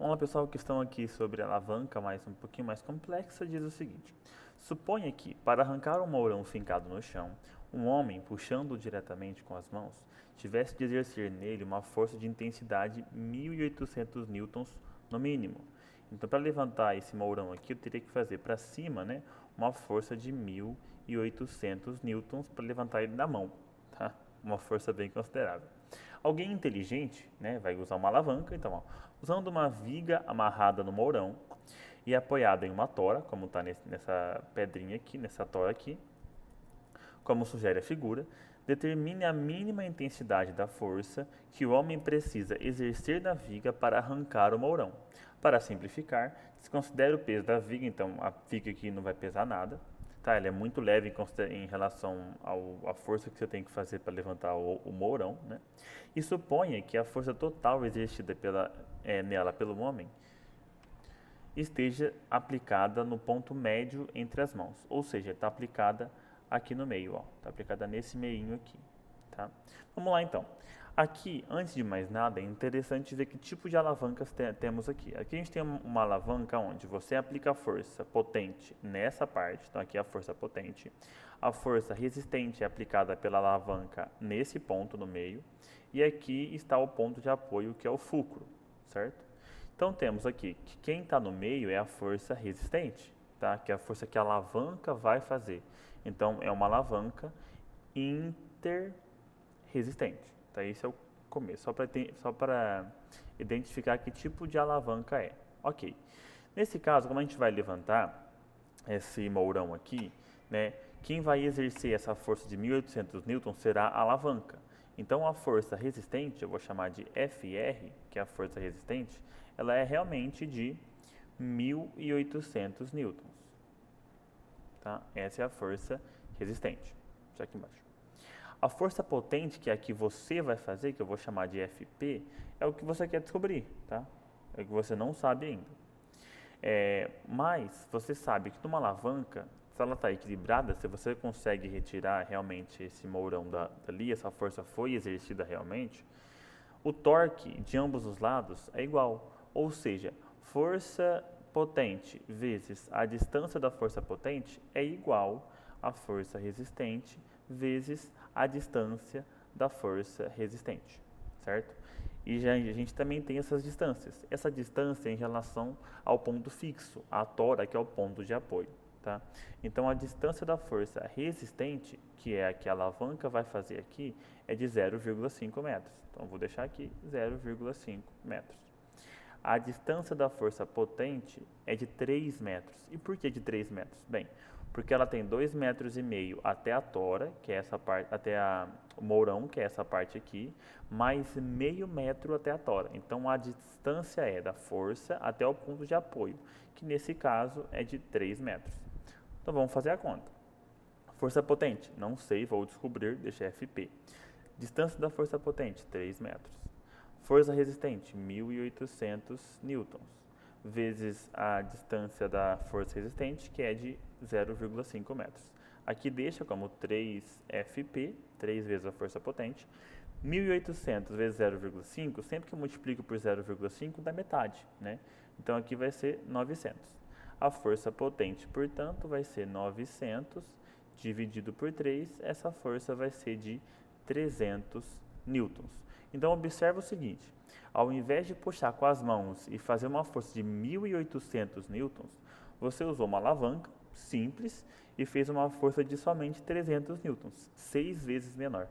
Vamos lá, pessoal, a questão aqui sobre a alavanca, mas um pouquinho mais complexa, diz o seguinte. Suponha que, para arrancar um mourão fincado no chão, um homem, puxando-o diretamente com as mãos, tivesse de exercer nele uma força de intensidade 1.800 newtons no mínimo. Então, para levantar esse mourão aqui, eu teria que fazer para cima, né, uma força de 1.800 newtons para levantar ele na mão, tá? Uma força bem considerável. Alguém inteligente, né, vai usar uma alavanca, então, ó, usando uma viga amarrada no mourão e apoiada em uma tora, como está nessa pedrinha aqui, nessa tora aqui, como sugere a figura, determine a mínima intensidade da força que o homem precisa exercer na viga para arrancar o mourão. Para simplificar, desconsidere o peso da viga, então a viga aqui não vai pesar nada, tá? Ela é muito leve em relação à força que você tem que fazer para levantar o mourão, né? E suponha que a força total exercida nela pelo homem esteja aplicada no ponto médio entre as mãos, ou seja, está aplicada aqui no meio, está aplicada nesse meinho aqui, tá? Vamos lá então. Aqui, antes de mais nada, é interessante ver que tipo de alavancas temos aqui. Aqui a gente tem uma alavanca onde você aplica a força potente nessa parte, então aqui é a força potente. A força resistente é aplicada pela alavanca nesse ponto no meio. E aqui está o ponto de apoio, que é o fulcro, certo? Então temos aqui que quem está no meio é a força resistente, tá? Que é a força que a alavanca vai fazer. Então é uma alavanca interresistente. Tá? Esse é o começo, só para identificar que tipo de alavanca é. Ok. Nesse caso, como a gente vai levantar esse mourão aqui, né, quem vai exercer essa força de 1.800 newtons será a alavanca. Então a força resistente, eu vou chamar de FR, que é a força resistente, ela é realmente de 1.800 newtons. Tá? Essa é a força resistente. Isso aqui embaixo. A força potente, que é a que você vai fazer, que eu vou chamar de FP, é o que você quer descobrir, tá? É o que você não sabe ainda. Mas você sabe que numa alavanca, se ela está equilibrada, se você consegue retirar realmente esse mourão dali, essa força foi exercida realmente, o torque de ambos os lados é igual. Ou seja, força potente vezes a distância da força potente é igual a força resistente vezes a distância da força resistente, certo? E a gente também tem essas distâncias. Essa distância é em relação ao ponto fixo, a tora, que é o ponto de apoio, tá? Então, a distância da força resistente, que é a que a alavanca vai fazer aqui, é de 0,5 metros. Então, vou deixar aqui 0,5 metros. A distância da força potente é de 3 metros. E por que de 3 metros? Bem, porque ela tem 2,5 metros até a tora, que é essa parte, até o mourão, que é essa parte aqui, mais meio metro até a tora. Então a distância é da força até o ponto de apoio, que nesse caso é de 3 metros. Então vamos fazer a conta. Força potente, não sei, vou descobrir, deixa FP. Distância da força potente, 3 metros. Força resistente, 1.800 newtons, vezes a distância da força resistente, que é de 0,5 metros. Aqui deixa como 3FP, 3 vezes a força potente. 1.800 vezes 0,5, sempre que eu multiplico por 0,5, dá metade, né? Então aqui vai ser 900. A força potente, portanto, vai ser 900 dividido por 3, essa força vai ser de 300 newtons. Então observa o seguinte, ao invés de puxar com as mãos e fazer uma força de 1.800 newtons, você usou uma alavanca simples e fez uma força de somente 300 newtons, 6 vezes menor.